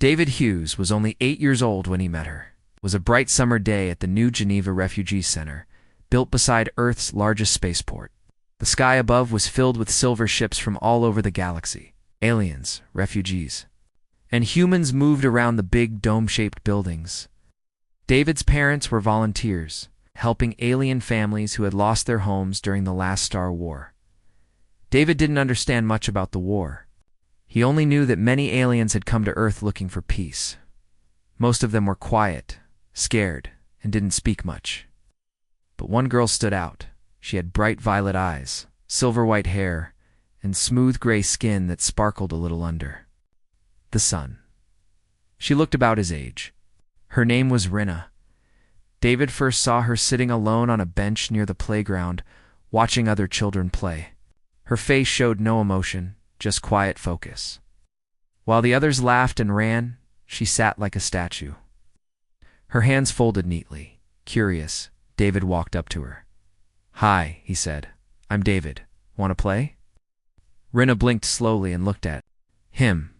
David Hughes was only 8 years old when he met her. It was a bright summer day at the New Geneva Refugee Center, built beside Earth's largest spaceport. The sky above was filled with silver ships from all over the galaxy. Aliens, refugees, and humans moved around the big dome-shaped buildings. David's parents were volunteers, helping alien families who had lost their homes during the last Star War. David didn't understand much about the war. He only knew that many aliens had come to Earth looking for peace. Most of them were quiet, scared, and didn't speak much. But one girl stood out. She had bright violet eyes, silver-white hair, and smooth gray skin that sparkled a little under the sun. She looked about his age. Her name was Rinna. David first saw her sitting alone on a bench near the playground, watching other children play. Her face showed no emotion, just quiet focus. While the others laughed and ran, she sat like a statue. Her hands folded neatly. Curious, David walked up to her. "Hi," he said. "I'm David. Want to play?" Rinna blinked slowly and looked at him.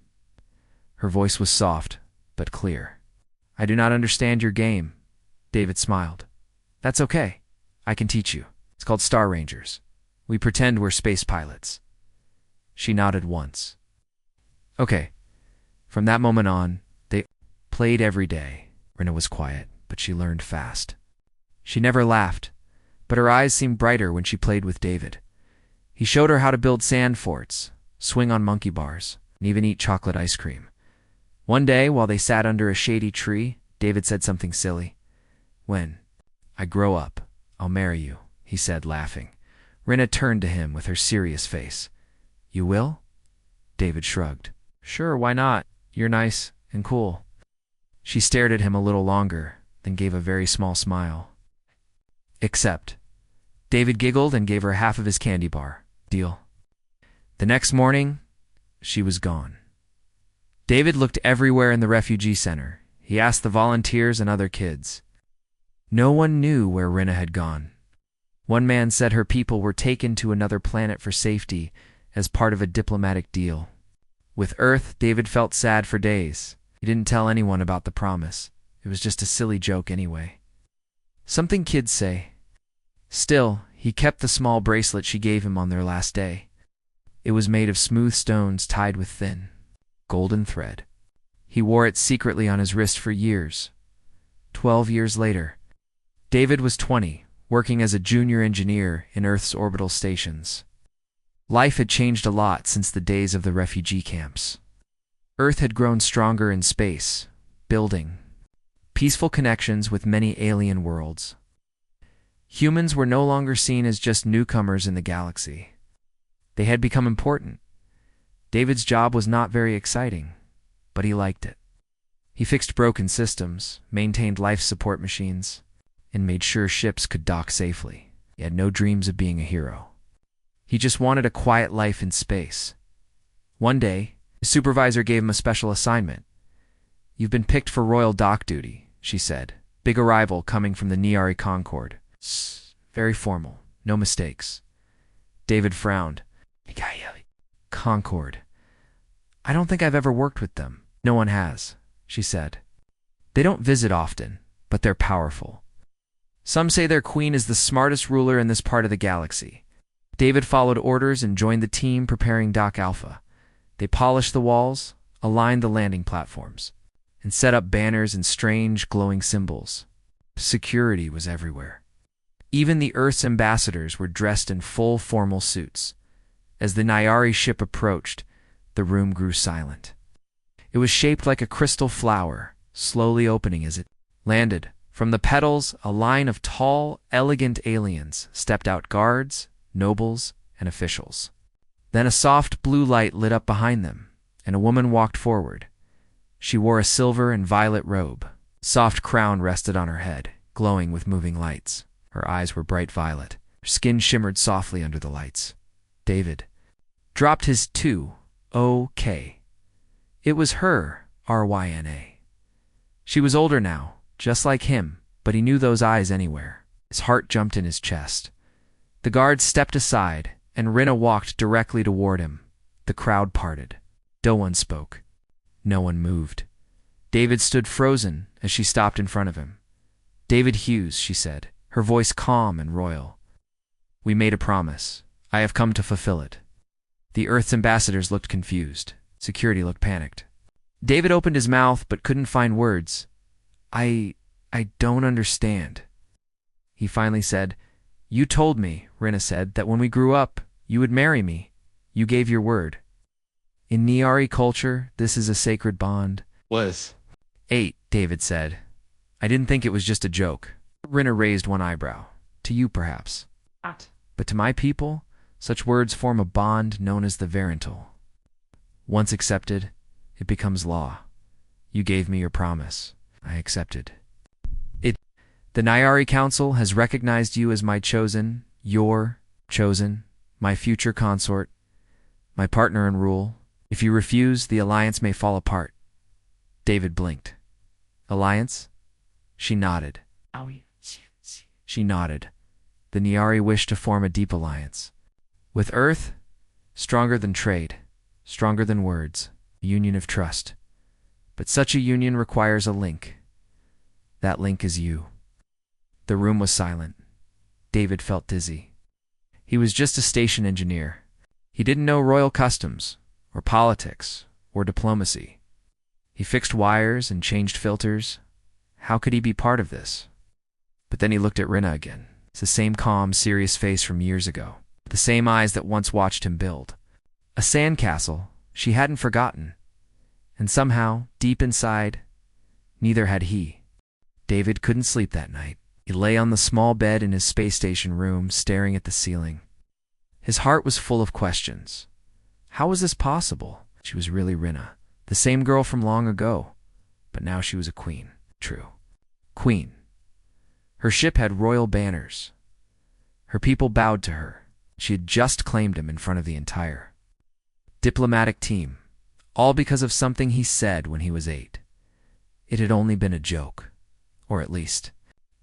Her voice was soft, but clear. "I do not understand your game." David smiled. "That's okay. I can teach you. It's called Star Rangers. We pretend we're space pilots." She nodded once. "Okay." From that moment on, they played every day. Rinna was quiet, but she learned fast. She never laughed, but her eyes seemed brighter when she played with David. He showed her how to build sand forts, swing on monkey bars, and even eat chocolate ice cream. One day, while they sat under a shady tree, David said something silly. "When I grow up, I'll marry you," he said, laughing. Rinna turned to him with her serious face. "You will?" David shrugged. "Sure, why not? You're nice and cool." She stared at him a little longer, then gave a very small smile. "Except." David giggled and gave her half of his candy bar. "Deal." The next morning, she was gone. David looked everywhere in the refugee center. He asked the volunteers and other kids. No one knew where Rinna had gone. One man said her people were taken to another planet for safety as part of a diplomatic deal. With Earth, David felt sad for days. He didn't tell anyone about the promise. It was just a silly joke anyway. Something kids say. Still, he kept the small bracelet she gave him on their last day. It was made of smooth stones tied with thin, golden thread. He wore it secretly on his wrist for years. 12 years later, David was 20, working as a junior engineer in Earth's orbital stations. Life had changed a lot since the days of the refugee camps. Earth had grown stronger in space, building peaceful connections with many alien worlds. Humans were no longer seen as just newcomers in the galaxy. They had become important. David's job was not very exciting, but he liked it. He fixed broken systems, maintained life support machines, and made sure ships could dock safely. He had no dreams of being a hero. He just wanted a quiet life in space. One day, his supervisor gave him a special assignment. "You've been picked for royal dock duty," she said. "Big arrival coming from the Niari Concord. Very formal, no mistakes." David frowned. "Concord. I don't think I've ever worked with them." "No one has," she said. "They don't visit often, but they're powerful. Some say their queen is the smartest ruler in this part of the galaxy." David followed orders and joined the team preparing Dock Alpha. They polished the walls, aligned the landing platforms, and set up banners and strange, glowing symbols. Security was everywhere. Even the Earth's ambassadors were dressed in full formal suits. As the Niari ship approached, the room grew silent. It was shaped like a crystal flower, slowly opening as it landed. From the petals, a line of tall, elegant aliens stepped out: guards, nobles, and officials. Then a soft blue light lit up behind them, and a woman walked forward. She wore a silver and violet robe. A soft crown rested on her head, glowing with moving lights. Her eyes were bright violet. Her skin shimmered softly under the lights. David dropped his OK. It was her, Ryna. She was older now, just like him, but he knew those eyes anywhere. His heart jumped in his chest. The guards stepped aside, and Rinna walked directly toward him. The crowd parted. No one spoke. No one moved. David stood frozen as she stopped in front of him. "David Hughes," she said, her voice calm and royal. "We made a promise. I have come to fulfill it." The Earth's ambassadors looked confused. Security looked panicked. David opened his mouth but couldn't find words. I don't understand." He finally said, "You told me," Rinna said, "that when we grew up, you would marry me. You gave your word. In Niari culture, this is a sacred bond." Was. 8, David said. "I didn't think it was just a joke." Rinna raised one eyebrow. "To you, perhaps. Not. But to my people, such words form a bond known as the Varental. Once accepted, it becomes law. You gave me your promise. I accepted. The Nyari Council has recognized you as my chosen, your chosen, my future consort, my partner in rule. If you refuse, the alliance may fall apart." David blinked. "Alliance?" She nodded. She nodded. The Nyari wished to form a deep alliance. With Earth, stronger than trade, stronger than words, a union of trust. But such a union requires a link. That link is you. The room was silent. David felt dizzy. He was just a station engineer. He didn't know royal customs, or politics, or diplomacy. He fixed wires and changed filters. How could he be part of this? But then he looked at Rinna again. It's the same calm, serious face from years ago. The same eyes that once watched him build. A sandcastle she hadn't forgotten. And somehow, deep inside, neither had he. David couldn't sleep that night. He lay on the small bed in his space station room, staring at the ceiling. His heart was full of questions. How was this possible? She was really Rinna, the same girl from long ago. But now she was a queen. True. Queen. Her ship had royal banners. Her people bowed to her. She had just claimed him in front of the entire diplomatic team, all because of something he said when he was 8. It had only been a joke. Or at least,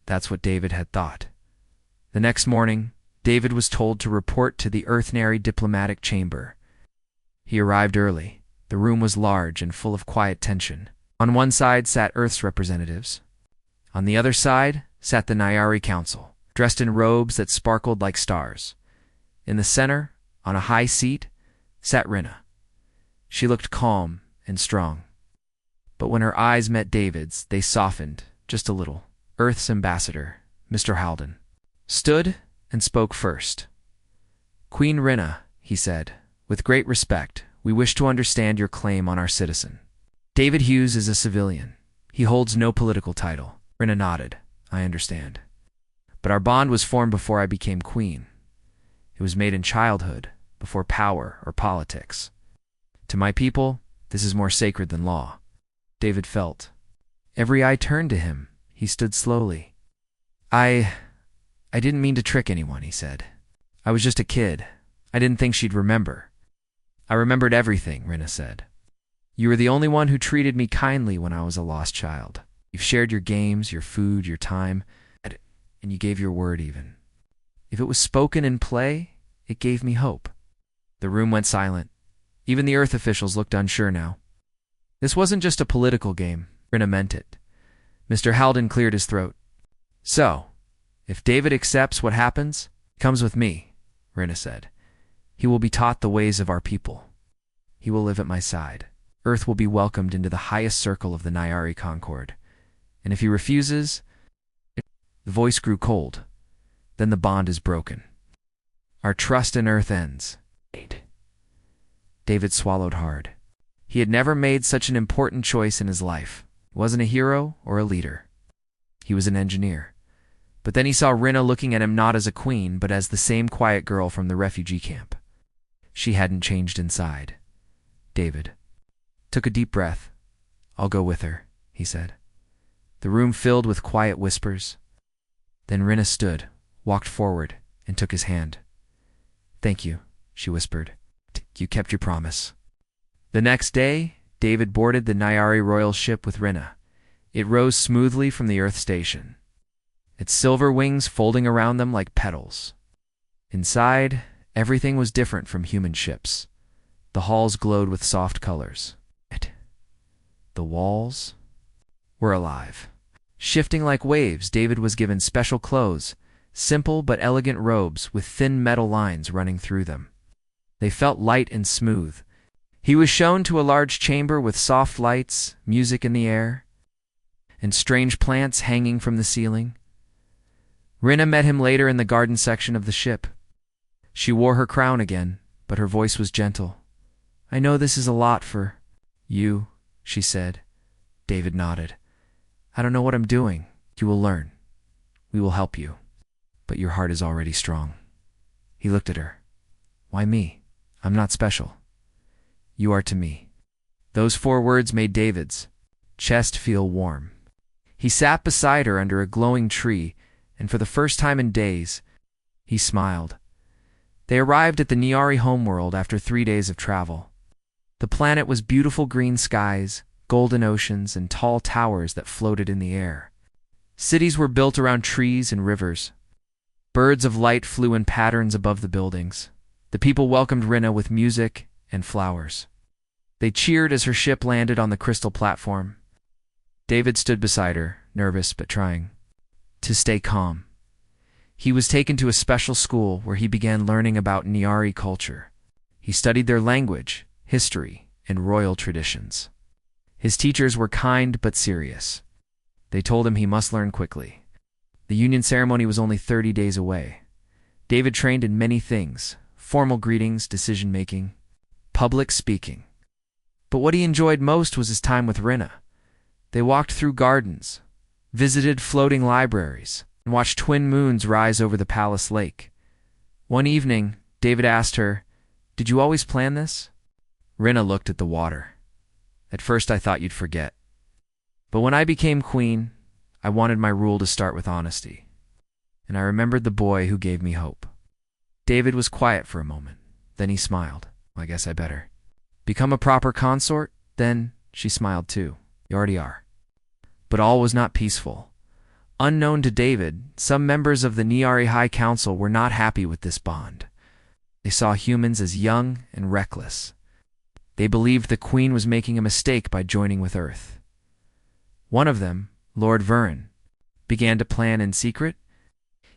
that's what David had thought. The next morning, David was told to report to the Earthnary diplomatic chamber. He arrived early. The room was large and full of quiet tension. On one side sat Earth's representatives. On the other side sat the Nyari Council, dressed in robes that sparkled like stars. In the center, on a high seat, sat Rinna. She looked calm and strong. But when her eyes met David's, they softened just a little. Earth's ambassador, Mr. Halden, stood and spoke first. "Queen Rinna," he said, "with great respect, we wish to understand your claim on our citizen. David Hughes is a civilian. He holds no political title." Rinna nodded. "I understand. But our bond was formed before I became queen. It was made in childhood, before power or politics. To my people, this is more sacred than law." David felt. Every eye turned to him. He stood slowly. I didn't mean to trick anyone," he said. "I was just a kid. I didn't think she'd remember." "I remembered everything," Rinna said. "You were the only one who treated me kindly when I was a lost child. You've shared your games, your food, your time, and you gave your word even. If it was spoken in play, it gave me hope." The room went silent. Even the Earth officials looked unsure now. This wasn't just a political game. Rinna meant it. Mr. Halden cleared his throat. "So, if David accepts what happens, he comes with me," Rinna said. "He will be taught the ways of our people. He will live at my side. Earth will be welcomed into the highest circle of the Nyari Concord. And if he refuses..." The voice grew cold. "Then the bond is broken. Our trust in Earth ends." David swallowed hard. He had never made such an important choice in his life. He wasn't a hero or a leader. He was an engineer. But then he saw Rinna looking at him not as a queen, but as the same quiet girl from the refugee camp. She hadn't changed inside. David took a deep breath. "I'll go with her," he said. The room filled with quiet whispers. Then Rinna stood, walked forward, and took his hand. "Thank you," she whispered. "You kept your promise." The next day, David boarded the Nyari royal ship with Rinna. It rose smoothly from the Earth station, its silver wings folding around them like petals. Inside, everything was different from human ships. The halls glowed with soft colors. The walls, were alive. Shifting like waves, David was given special clothes, simple but elegant robes with thin metal lines running through them. They felt light and smooth. He was shown to a large chamber with soft lights, music in the air, and strange plants hanging from the ceiling. Rinna met him later in the garden section of the ship. She wore her crown again, but her voice was gentle. "I know this is a lot for you," she said. David nodded. "I don't know what I'm doing. You will learn. We will help you. But your heart is already strong." He looked at her. "Why me? I'm not special. You are to me." Those 4 words made David's chest feel warm. He sat beside her under a glowing tree, and for the first time in days, he smiled. They arrived at the Niari homeworld after 3 days of travel. The planet was beautiful green skies, golden oceans, and tall towers that floated in the air. Cities were built around trees and rivers. Birds of light flew in patterns above the buildings. The people welcomed Rinna with music and flowers. They cheered as her ship landed on the crystal platform. David stood beside her, nervous but trying to stay calm. He was taken to a special school where he began learning about Niari culture. He studied their language, history, and royal traditions. His teachers were kind but serious. They told him he must learn quickly. The union ceremony was only 30 days away. David trained in many things: formal greetings, decision-making, public speaking. But what he enjoyed most was his time with Rinna. They walked through gardens, visited floating libraries, and watched twin moons rise over the palace lake. One evening, David asked her, "Did you always plan this?" Rinna looked at the water. "At first I thought you'd forget. But when I became queen, I wanted my rule to start with honesty. And I remembered the boy who gave me hope." David was quiet for a moment. Then he smiled. "I guess I better become a proper consort, then." She smiled too. "You already are." But all was not peaceful. Unknown to David, some members of the Niari High Council were not happy with this bond. They saw humans as young and reckless. They believed the Queen was making a mistake by joining with Earth. One of them, Lord Vern, began to plan in secret.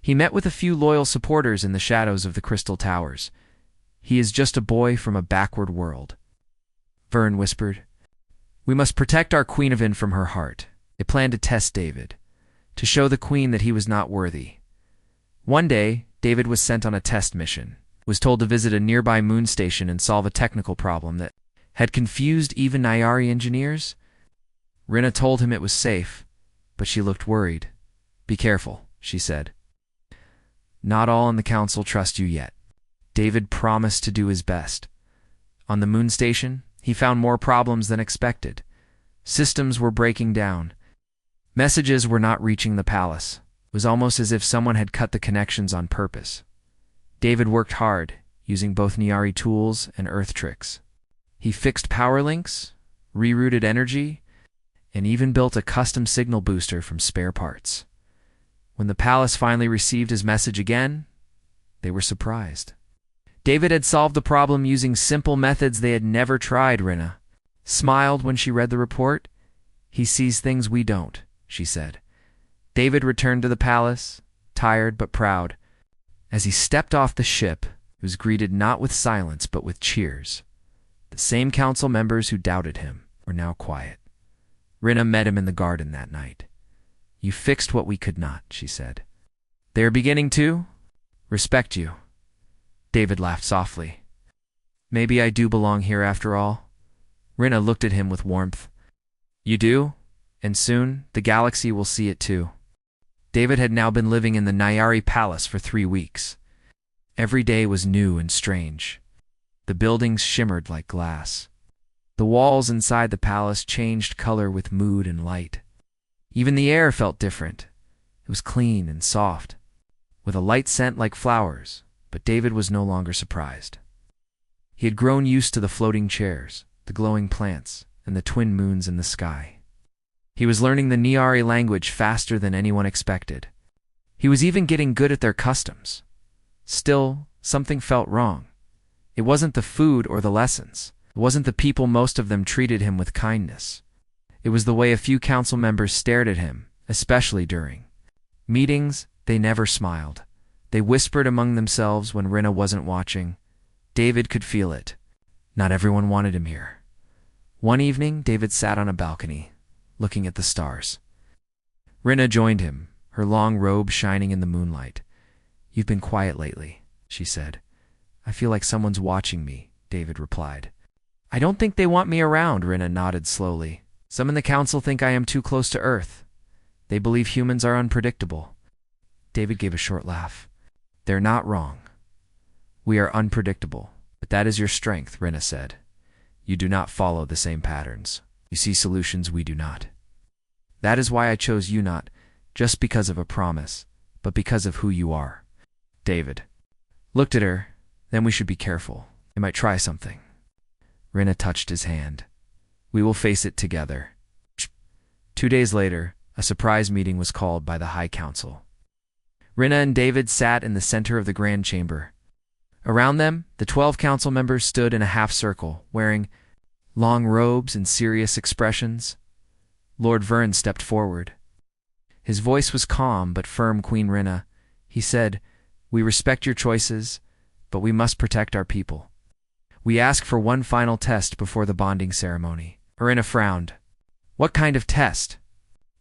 He met with a few loyal supporters in the shadows of the Crystal Towers. "He is just a boy from a backward world," Vern whispered. "We must protect our Queen of In from her heart." They planned to test David, to show the Queen that he was not worthy. One day, David was sent on a test mission, was told to visit a nearby moon station and solve a technical problem that had confused even Niari engineers. Rinna told him it was safe, but she looked worried. "Be careful," she said. "Not all in the council trust you yet." David promised to do his best. On the moon station, he found more problems than expected. Systems were breaking down. Messages were not reaching the palace. It was almost as if someone had cut the connections on purpose. David worked hard, using both Niari tools and Earth tricks. He fixed power links, rerouted energy, and even built a custom signal booster from spare parts. When the palace finally received his message again, they were surprised. David had solved the problem using simple methods they had never tried. Rinna smiled when she read the report. "He sees things we don't," she said. David returned to the palace, tired but proud. As he stepped off the ship, he was greeted not with silence but with cheers. The same council members who doubted him were now quiet. Rinna met him in the garden that night. "You fixed what we could not," she said. "They are beginning to respect you." David laughed softly. "Maybe I do belong here after all." Rinna looked at him with warmth. "You do? And soon the galaxy will see it too." David had now been living in the Niari Palace for 3 weeks. Every day was new and strange. The buildings shimmered like glass. The walls inside the palace changed color with mood and light. Even the air felt different. It was clean and soft, with a light scent like flowers, but David was no longer surprised. He had grown used to the floating chairs, the glowing plants, and the twin moons in the sky. He was learning the Niari language faster than anyone expected. He was even getting good at their customs. Still, something felt wrong. It wasn't the food or the lessons. It wasn't the people. Most of them treated him with kindness. It was the way a few council members stared at him, especially during meetings. They never smiled. They whispered among themselves when Rinna wasn't watching. David could feel it. Not everyone wanted him here. One evening, David sat on a balcony, looking at the stars. Rinna joined him, her long robe shining in the moonlight. "You've been quiet lately," she said. "I feel like someone's watching me," David replied. "I don't think they want me around," Rinna nodded slowly. "Some in the council think I am too close to Earth. They believe humans are unpredictable." David gave a short laugh. "They're not wrong. We are unpredictable, but that is your strength," Rinna said. "You do not follow the same patterns. You see solutions we do not. That is why I chose you, not just because of a promise, but because of who you are." David looked at her. "Then we should be careful. They might try something." Rinna touched his hand. "We will face it together." 2 days later, a surprise meeting was called by the High Council. Rinna and David sat in the center of the Grand Chamber. Around them, the 12 council members stood in a half circle, wearing long robes and serious expressions. Lord Vern stepped forward. His voice was calm but firm. "Queen Rinna," he said, "we respect your choices, but we must protect our people. We ask for one final test before the bonding ceremony." Rinna frowned. "What kind of test?"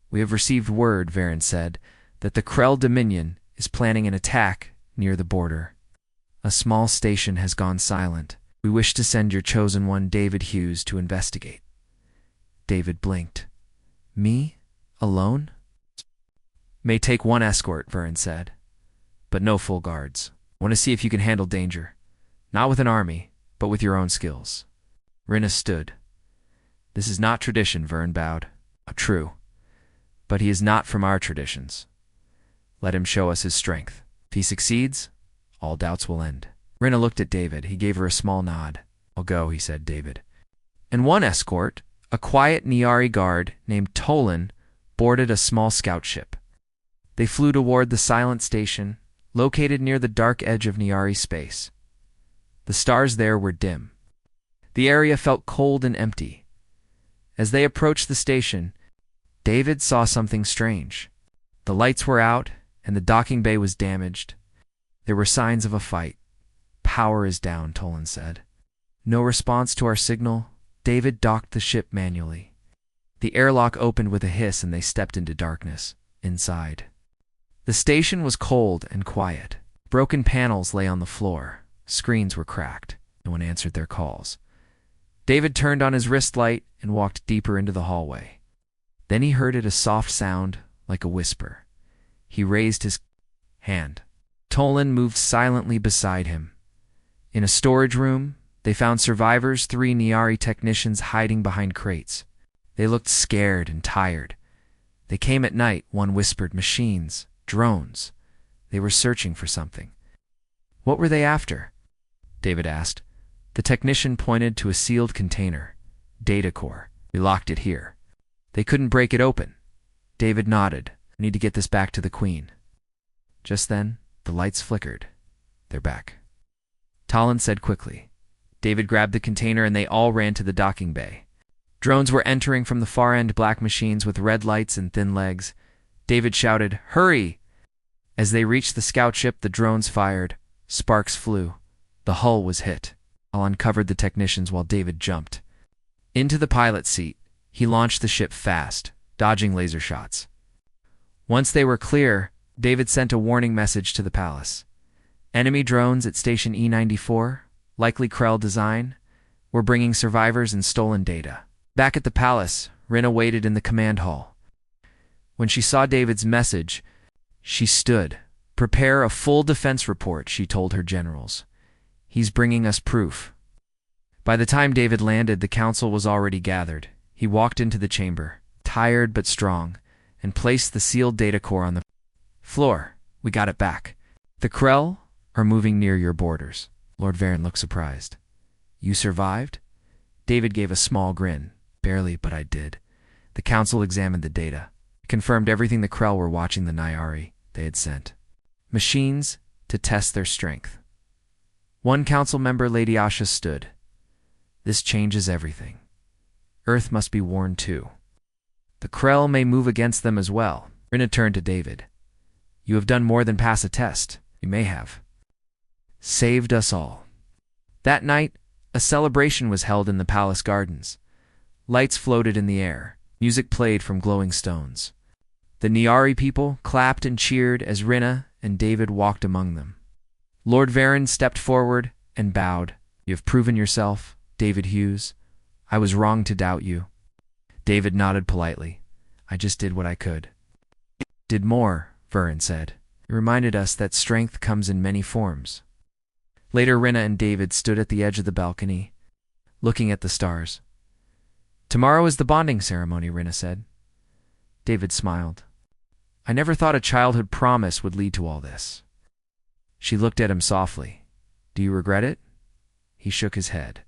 "We have received word," Varen said, "that the Krell Dominion is planning an attack near the border. A small station has gone silent. We wish to send your chosen one, David Hughes, to investigate." David blinked. "Me? Alone?" "May take one escort," Varen said, "but no full guards. I want to see if you can handle danger. Not with an army, but with your own skills." Rinna stood. "This is not tradition," Vern bowed. "True. But he is not from our traditions. Let him show us his strength. If he succeeds, all doubts will end." Rinna looked at David. He gave her a small nod. "I'll go," he said, David. And one escort, a quiet Niari guard named Tolan, boarded a small scout ship. They flew toward the silent station, located near the dark edge of Niari space. The stars there were dim. The area felt cold and empty. As they approached the station, David saw something strange. The lights were out, and the docking bay was damaged. There were signs of a fight. "Power is down," Tolan said. "No response to our signal." David docked the ship manually. The airlock opened with a hiss, and they stepped into darkness. Inside, the station was cold and quiet. Broken panels lay on the floor. Screens were cracked. No one answered their calls. David turned on his wrist light and walked deeper into the hallway. Then he heard a soft sound, like a whisper. He raised his hand. Tolan moved silently beside him. In a storage room, they found survivors, 3 Niari technicians hiding behind crates. They looked scared and tired. "They came at night," one whispered. "Machines, drones." They were searching for something. "What were they after?" David asked. The technician pointed to a sealed container. "Data core. We locked it here. They couldn't break it open." David nodded. "I need to get this back to the Queen." Just then, the lights flickered. "They're back," Tolan said quickly. David grabbed the container and they all ran to the docking bay. Drones were entering from the far end, black machines with red lights and thin legs. David shouted, "Hurry!" As they reached the scout ship, the drones fired. Sparks flew. The hull was hit. All uncovered the technicians while David jumped into the pilot seat. He launched the ship fast, dodging laser shots. Once they were clear, David sent a warning message to the palace. Enemy drones at Station E94, likely Krell design, were bringing survivors and stolen data. Back at the palace, Rinna waited in the command hall. When she saw David's message, she stood. "Prepare a full defense report," she told her generals. "He's bringing us proof." By the time David landed, the council was already gathered. He walked into the chamber, tired but strong, and placed the sealed data core on the floor. "We got it back. The Krell are moving near your borders." Lord Varen looked surprised. "You survived?" David gave a small grin. "Barely, but I did." The council examined the data. It confirmed everything the Krell were watching the Niari they had sent. Machines to test their strength. One council member, Lady Asha, stood. "This changes everything. Earth must be warned too." The Krell may move against them as well. Rinna turned to David. You have done more than pass a test. You may have saved us all. That night, a celebration was held in the palace gardens. Lights floated in the air. Music played from glowing stones. The Niari people clapped and cheered as Rinna and David walked among them. Lord Varen stepped forward and bowed. You have proven yourself, David Hughes. I was wrong to doubt you. David nodded politely. I just did what I could. Did more, Varen said. It reminded us that strength comes in many forms. Later, Rinna and David stood at the edge of the balcony, looking at the stars. Tomorrow is the bonding ceremony, Rinna said. David smiled. I never thought a childhood promise would lead to all this. She looked at him softly. Do you regret it? He shook his head.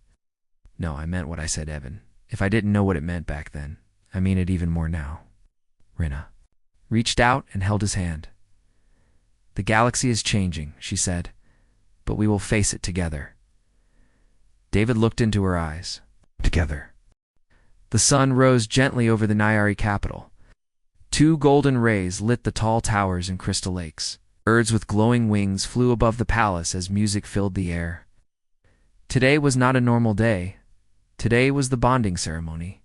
No, I meant what I said, Evan. If I didn't know what it meant back then, I mean it even more now. Rinna reached out and held his hand. The galaxy is changing, she said, but we will face it together. David looked into her eyes. Together. The sun rose gently over the Niari capital. 2 golden rays lit the tall towers and crystal lakes. Birds with glowing wings flew above the palace as music filled the air. Today was not a normal day. Today was the bonding ceremony.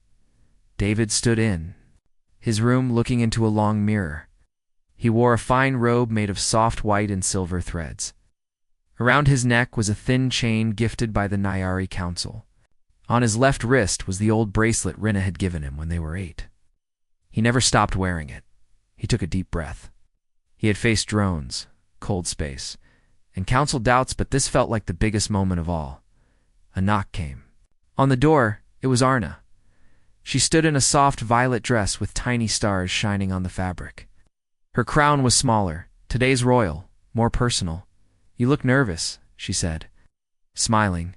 David stood in his room looking into a long mirror. He wore a fine robe made of soft white and silver threads. Around his neck was a thin chain gifted by the Niari Council. On his left wrist was the old bracelet Rinna had given him when they were 8. He never stopped wearing it. He took a deep breath. He had faced drones, cold space, and council doubts, but this felt like the biggest moment of all. A knock came. On the door, it was Arna. She stood in a soft violet dress with tiny stars shining on the fabric. Her crown was smaller, today's royal, more personal. You look nervous, she said. Smiling,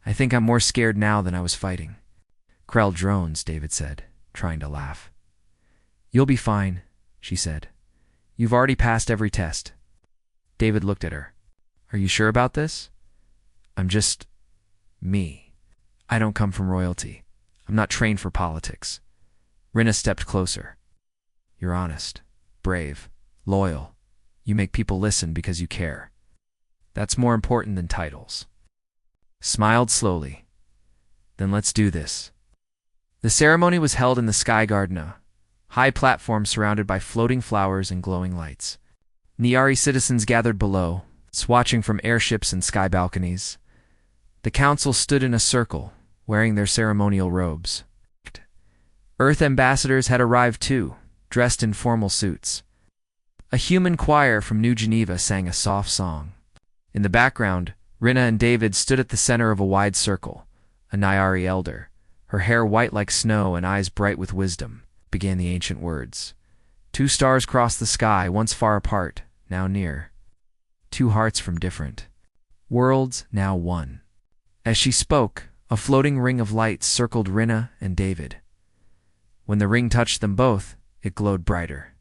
I think I'm more scared now than I was fighting. Krell drones, David said, trying to laugh. You'll be fine, she said. You've already passed every test. David looked at her. Are you sure about this? I'm just me. I don't come from royalty. I'm not trained for politics. Rinna stepped closer. You're honest, brave, loyal. You make people listen because you care. That's more important than titles. Smiled slowly. Then let's do this. The ceremony was held in the Sky Garden, a high platform surrounded by floating flowers and glowing lights. Niari citizens gathered below, watching from airships and sky balconies. The council stood in a circle, wearing their ceremonial robes. Earth ambassadors had arrived too, dressed in formal suits. A human choir from New Geneva sang a soft song. In the background, Rinna and David stood at the center of a wide circle. A Niari elder, her hair white like snow and eyes bright with wisdom, began the ancient words. 2 stars crossed the sky, once far apart, now near. 2 hearts from different worlds, now one. As she spoke, a floating ring of light circled Rinna and David. When the ring touched them both, it glowed brighter.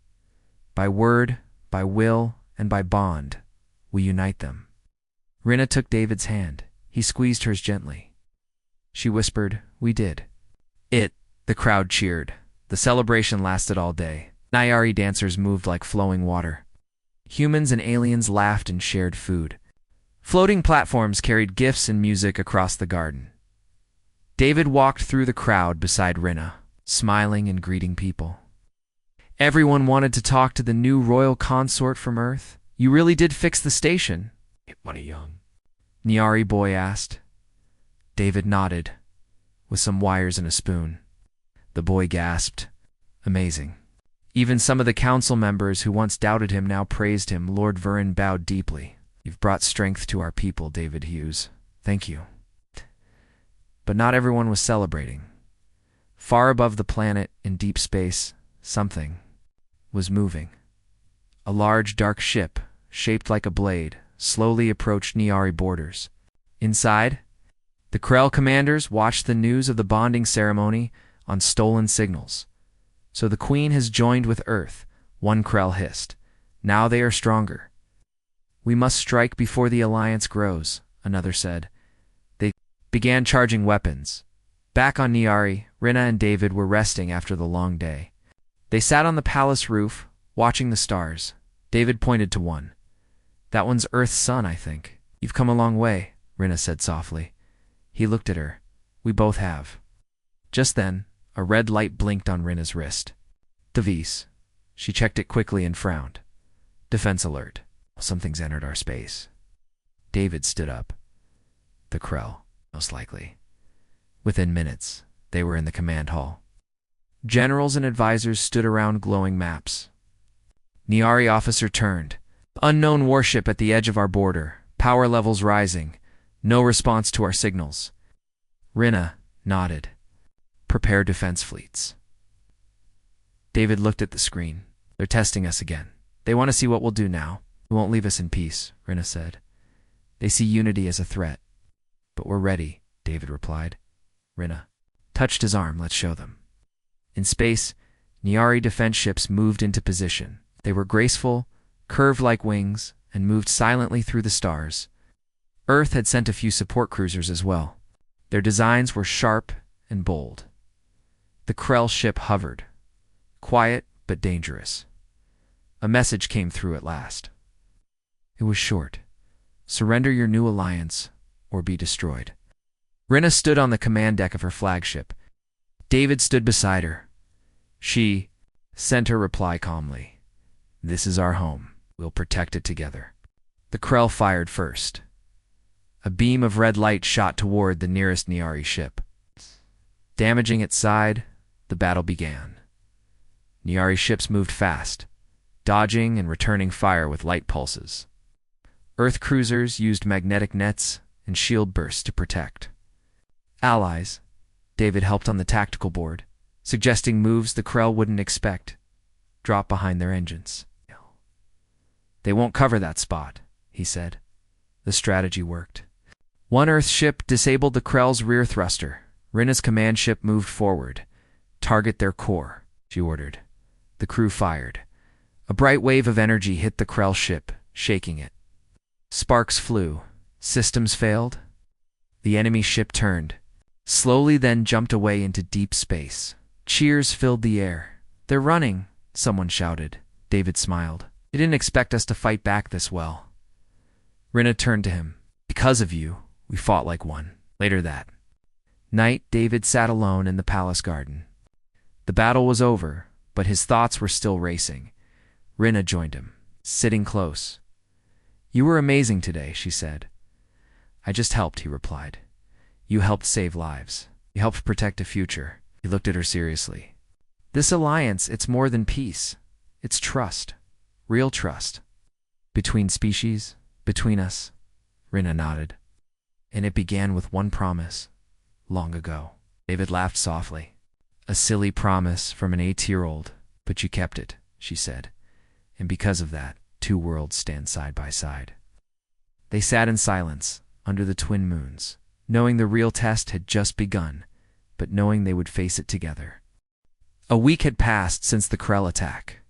By word, by will, and by bond, we unite them. Rinna took David's hand. He squeezed hers gently. She whispered, we did. The crowd cheered. The celebration lasted all day. Niari dancers moved like flowing water. Humans and aliens laughed and shared food. Floating platforms carried gifts and music across the garden. David walked through the crowd beside Rinna, smiling and greeting people. Everyone wanted to talk to the new royal consort from Earth. You really did fix the station. Money young. Niari boy asked. David nodded, with some wires and a spoon. The boy gasped. Amazing. Even some of the council members who once doubted him now praised him. Lord Varen bowed deeply. You've brought strength to our people, David Hughes. Thank you. But not everyone was celebrating. Far above the planet, in deep space, something was moving. A large, dark ship, shaped like a blade, slowly approached Niari borders. Inside, the Krell commanders watched the news of the bonding ceremony on stolen signals. So the Queen has joined with Earth, one Krell hissed. Now they are stronger. We must strike before the alliance grows, another said. They began charging weapons. Back on Niari, Rinna and David were resting after the long day. They sat on the palace roof, watching the stars. David pointed to one. That one's Earth's sun, I think. You've come a long way, Rinna said softly. He looked at her. We both have. Just then, a red light blinked on Rinna's wrist. Device. She checked it quickly and frowned. Defense alert. Something's entered our space. David stood up. The Krell, most likely. Within minutes, they were in the command hall. Generals and advisors stood around glowing maps. Niari officer turned. Unknown warship at the edge of our border. Power levels rising. No response to our signals. Rinna nodded. Prepare defense fleets. David looked at the screen. They're testing us again. They want to see what we'll do now. They won't leave us in peace, Rinna said. They see unity as a threat. But we're ready, David replied. Rinna touched his arm. Let's show them. In space, Niari defense ships moved into position. They were graceful, curved like wings, and moved silently through the stars. Earth had sent a few support cruisers as well. Their designs were sharp and bold. The Krell ship hovered, quiet but dangerous. A message came through at last. It was short. Surrender your new alliance, or be destroyed. Rinna stood on the command deck of her flagship. David stood beside her. She sent her reply calmly. This is our home. We'll protect it together. The Krell fired first. A beam of red light shot toward the nearest Niari ship. Damaging its side, the battle began. Niari ships moved fast, dodging and returning fire with light pulses. Earth cruisers used magnetic nets and shield bursts to protect. Allies, David helped on the tactical board, suggesting moves the Krell wouldn't expect, drop behind their engines. They won't cover that spot, he said. The strategy worked. One Earth ship disabled the Krell's rear thruster. Rinna's command ship moved forward. Target their core, she ordered. The crew fired. A bright wave of energy hit the Krell ship, shaking it. Sparks flew. Systems failed. The enemy ship turned, slowly then jumped away into deep space. Cheers filled the air. They're running, someone shouted. David smiled. They didn't expect us to fight back this well. Rinna turned to him. Because of you, we fought like one. Later that night, David sat alone in the palace garden. The battle was over, but his thoughts were still racing. Rinna joined him, sitting close. You were amazing today, she said. I just helped, he replied. You helped save lives. You helped protect a future. He looked at her seriously. This alliance, it's more than peace. It's trust. Real trust. Between species, between us. Rinna nodded. And it began with one promise. Long ago. David laughed softly. A silly promise from an 8-year-old, but you kept it, she said. And because of that, 2 worlds stand side by side. They sat in silence, under the twin moons, knowing the real test had just begun, but knowing they would face it together. A week had passed since the Krell attack.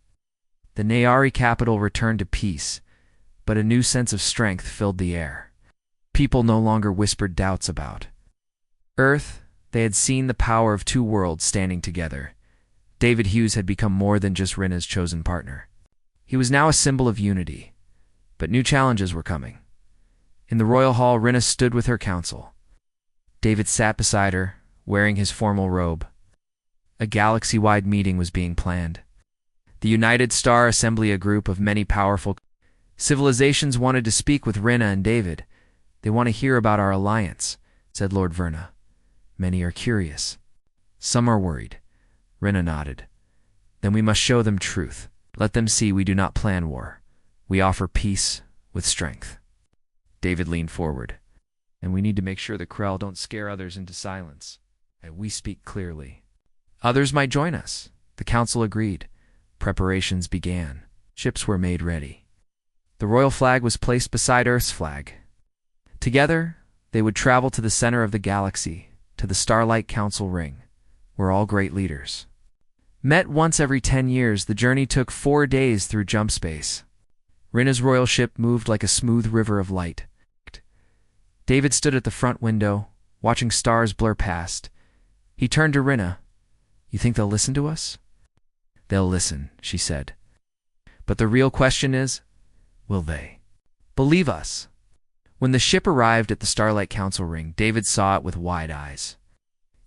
The Niari capital returned to peace, but a new sense of strength filled the air. People no longer whispered doubts about Earth. They had seen the power of 2 worlds standing together. David Hughes had become more than just Rinna's chosen partner. He was now a symbol of unity, but new challenges were coming. In the royal hall, Rinna stood with her council. David sat beside her, wearing his formal robe. A galaxy-wide meeting was being planned. The United Star Assembly, a group of many powerful civilizations, wanted to speak with Rinna and David. They want to hear about our alliance, said Lord Verna. Many are curious. Some are worried. Rinna nodded. Then we must show them truth. Let them see we do not plan war. We offer peace with strength. David leaned forward. And we need to make sure the Krell don't scare others into silence. And we speak clearly. Others might join us. The council agreed. Preparations began. Ships were made ready. The royal flag was placed beside Earth's flag. Together, they would travel to the center of the galaxy, to the Starlight Council Ring, where all great leaders met once every 10 years. The journey took 4 days through jump space. Rinna's royal ship moved like a smooth river of light. David stood at the front window, watching stars blur past. He turned to Rinna. You think they'll listen to us? They'll listen, she said. But the real question is, will they believe us? When the ship arrived at the Starlight Council ring, David saw it with wide eyes.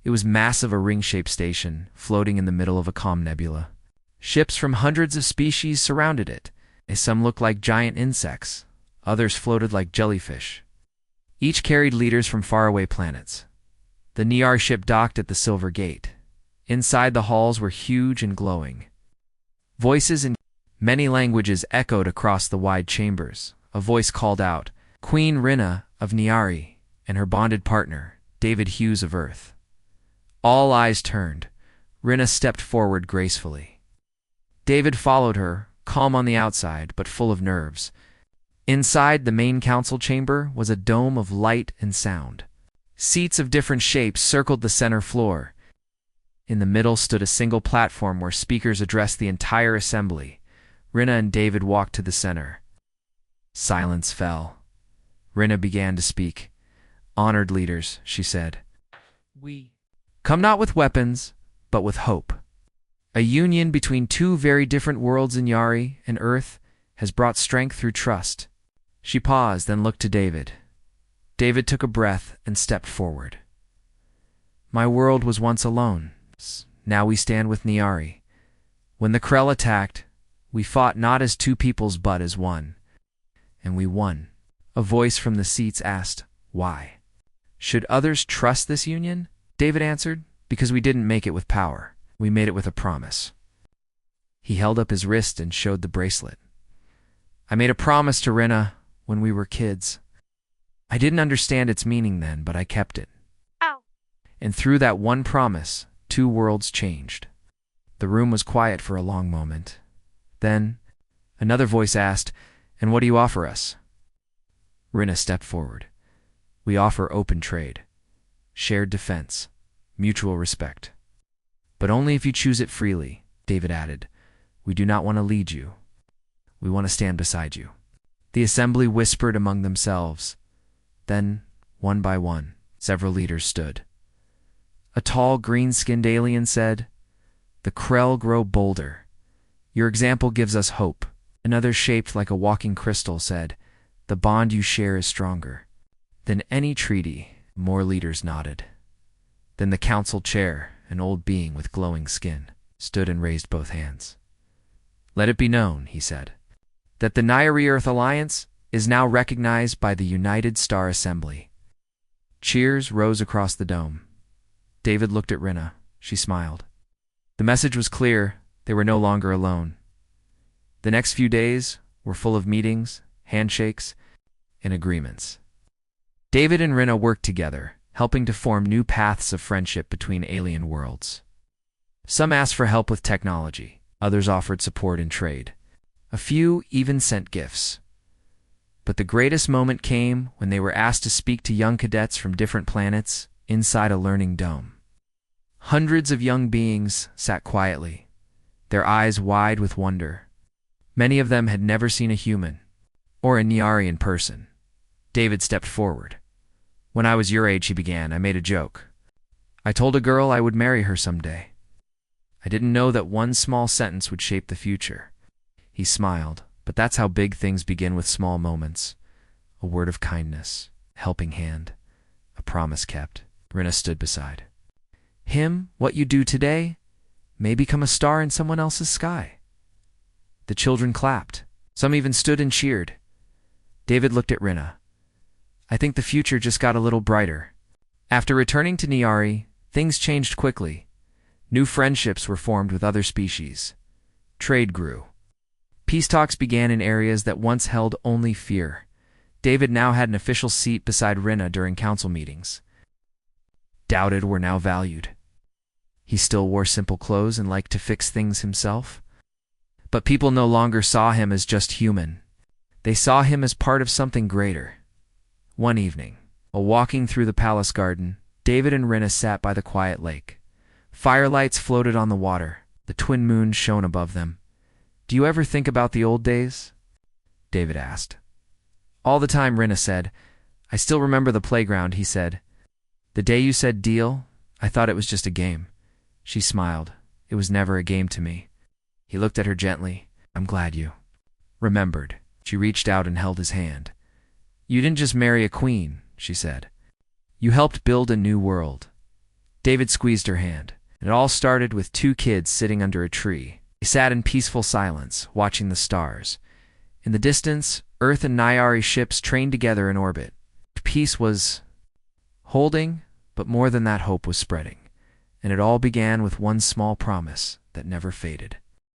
It was massive, a ring-shaped station, floating in the middle of a calm nebula. Ships from hundreds of species surrounded it. Some looked like giant insects, others floated like jellyfish. Each carried leaders from faraway planets. The Niar ship docked at the Silver Gate. Inside, the halls were huge and glowing. Voices in many languages echoed across the wide chambers. A voice called out, "Queen Rinna of Niari," and her bonded partner, David Hughes of Earth. All eyes turned. Rinna stepped forward gracefully. David followed her, calm on the outside, but full of nerves. Inside the main council chamber was a dome of light and sound. Seats of different shapes circled the center floor. In the middle stood a single platform where speakers addressed the entire assembly. Rinna and David walked to the center. Silence fell. Rinna began to speak. "Honored leaders," she said. "We come not with weapons, but with hope. A union between two very different worlds in Yari and Earth has brought strength through trust." She paused, then looked to David. David took a breath and stepped forward. "My world was once alone. Now we stand with Niari. When the Krell attacked, we fought not as two peoples but as one. And we won." A voice from the seats asked, "Why? Should others trust this union?" David answered, "Because we didn't make it with power. We made it with a promise." He held up his wrist and showed the bracelet. "I made a promise to Rinna when we were kids. I didn't understand its meaning then, but I kept it. Ow. And through that one promise, two worlds changed." The room was quiet for a long moment. Then, another voice asked, "And what do you offer us?" Rinna stepped forward. "We offer open trade, shared defense, mutual respect. But only if you choose it freely," David added. "We do not want to lead you. We want to stand beside you." The assembly whispered among themselves. Then, one by one, several leaders stood. A tall, green-skinned alien said, "The Krell grow bolder. Your example gives us hope." Another, shaped like a walking crystal, said, "The bond you share is stronger than any treaty." More leaders nodded. Then the council chair, an old being with glowing skin, stood and raised both hands. "Let it be known," he said, "that the Niari Earth Alliance is now recognized by the United Star Assembly." Cheers rose across the dome. David looked at Rinna. She smiled. The message was clear. They were no longer alone. The next few days were full of meetings, handshakes, and agreements. David and Rinna worked together, helping to form new paths of friendship between alien worlds. Some asked for help with technology. Others offered support in trade. A few even sent gifts. But the greatest moment came when they were asked to speak to young cadets from different planets inside a learning dome. Hundreds of young beings sat quietly, their eyes wide with wonder. Many of them had never seen a human, or a Niari in person. David stepped forward. "When I was your age," he began, "I made a joke. I told a girl I would marry her someday. I didn't know that one small sentence would shape the future." He smiled. "But that's how big things begin, with small moments. A word of kindness, a helping hand, a promise kept." Rinna stood beside him. "What you do today may become a star in someone else's sky." The children clapped. Some even stood and cheered. David looked at Rinna. "I think the future just got a little brighter." After returning to Niari, things changed quickly. New friendships were formed with other species. Trade grew. Peace talks began in areas that once held only fear. David now had an official seat beside Rinna during council meetings. Doubted were now valued. He still wore simple clothes and liked to fix things himself. But people no longer saw him as just human. They saw him as part of something greater. One evening, while walking through the palace garden, David and Rinna sat by the quiet lake. Firelights floated on the water. The twin moons shone above them. "Do you ever think about the old days?" David asked. "All the time," Rinna said. "I still remember the playground," he said. "The day you said deal, I thought it was just a game." She smiled. "It was never a game to me. He looked at her gently. I'm glad you remembered. She reached out and held his hand. You didn't just marry a queen, she said. You helped build a new world. David squeezed her hand. It all started with two kids sitting under a tree. They sat in peaceful silence, watching the stars. In the distance, Earth and Nyari ships trained together in orbit. Peace was holding, but more than that, hope was spreading. And it all began with one small promise that never faded.